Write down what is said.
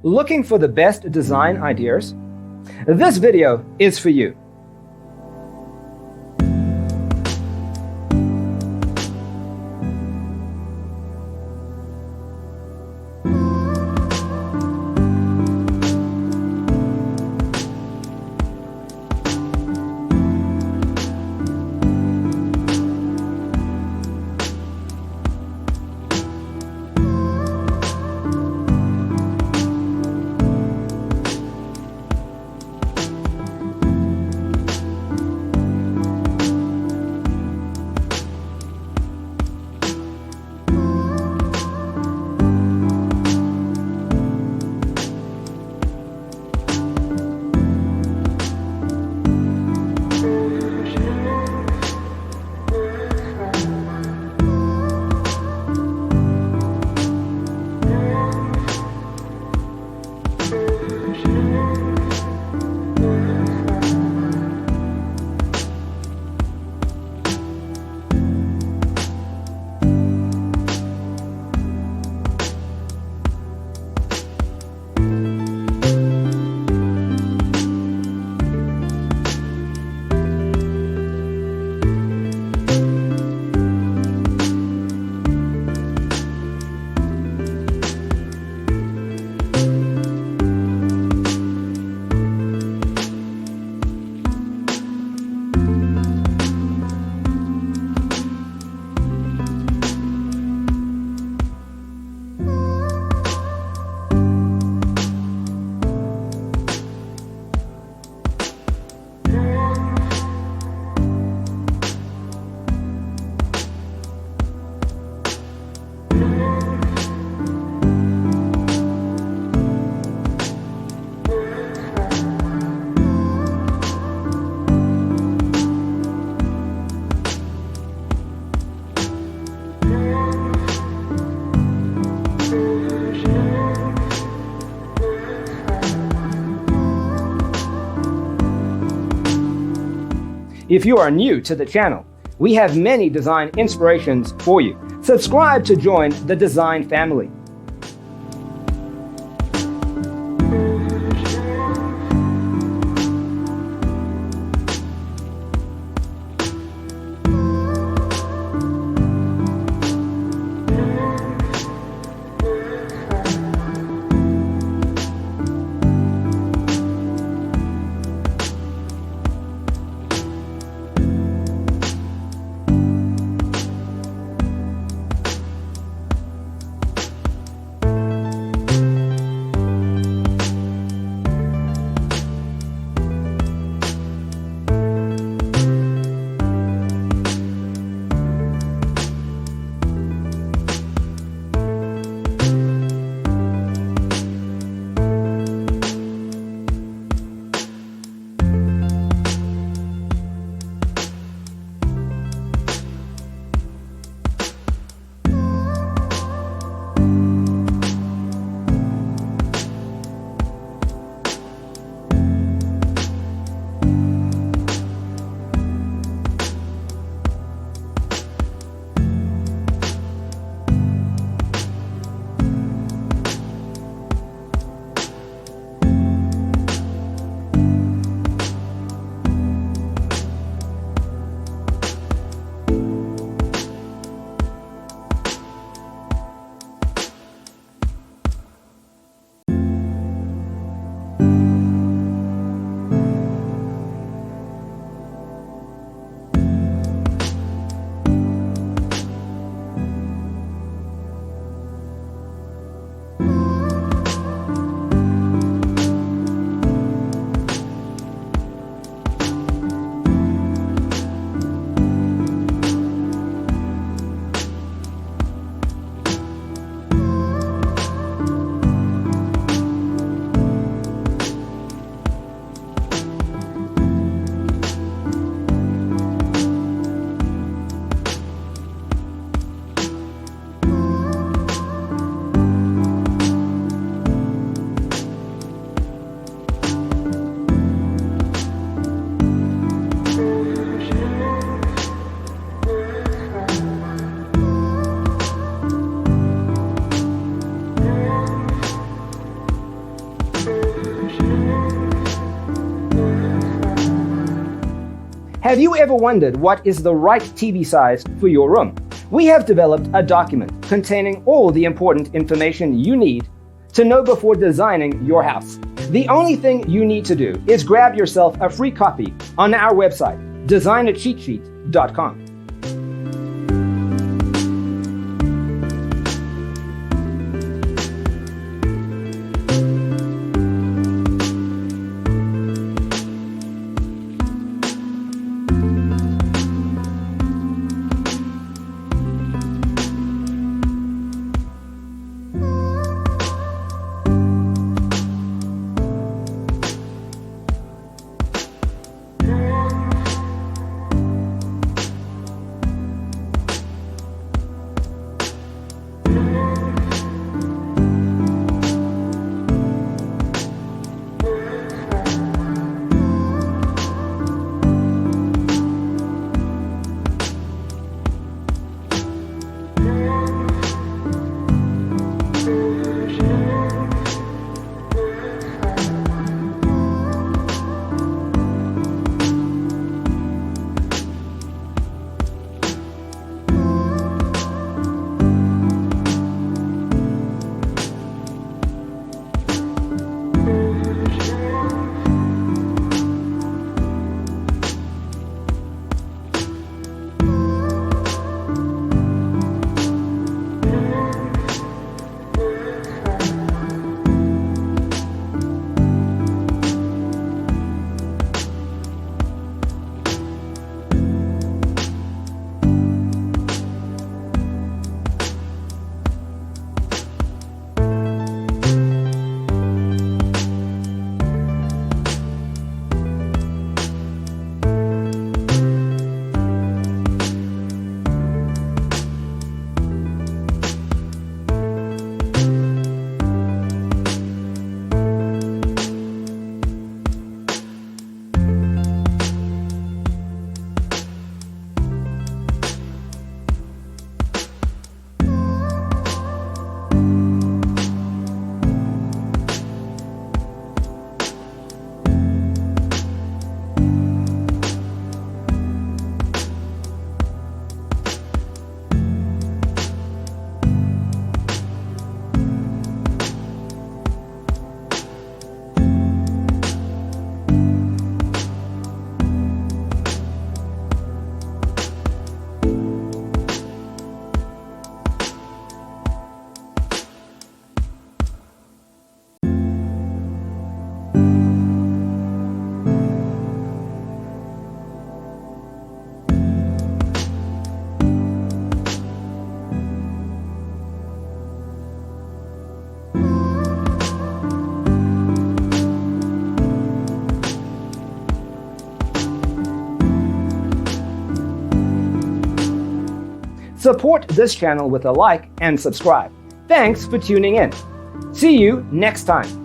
Looking for the best design ideas? This video is for you. If you are new to the channel, we have many design inspirations for you. Subscribe to join the design family. Have you ever wondered what is the right TV size for your room? We have developed a document containing all the important information you need to know before designing your house. The only thing you need to do is grab yourself a free copy on our website, designercheatsheet.com. Support this channel with a like and subscribe. Thanks for tuning in. See you next time.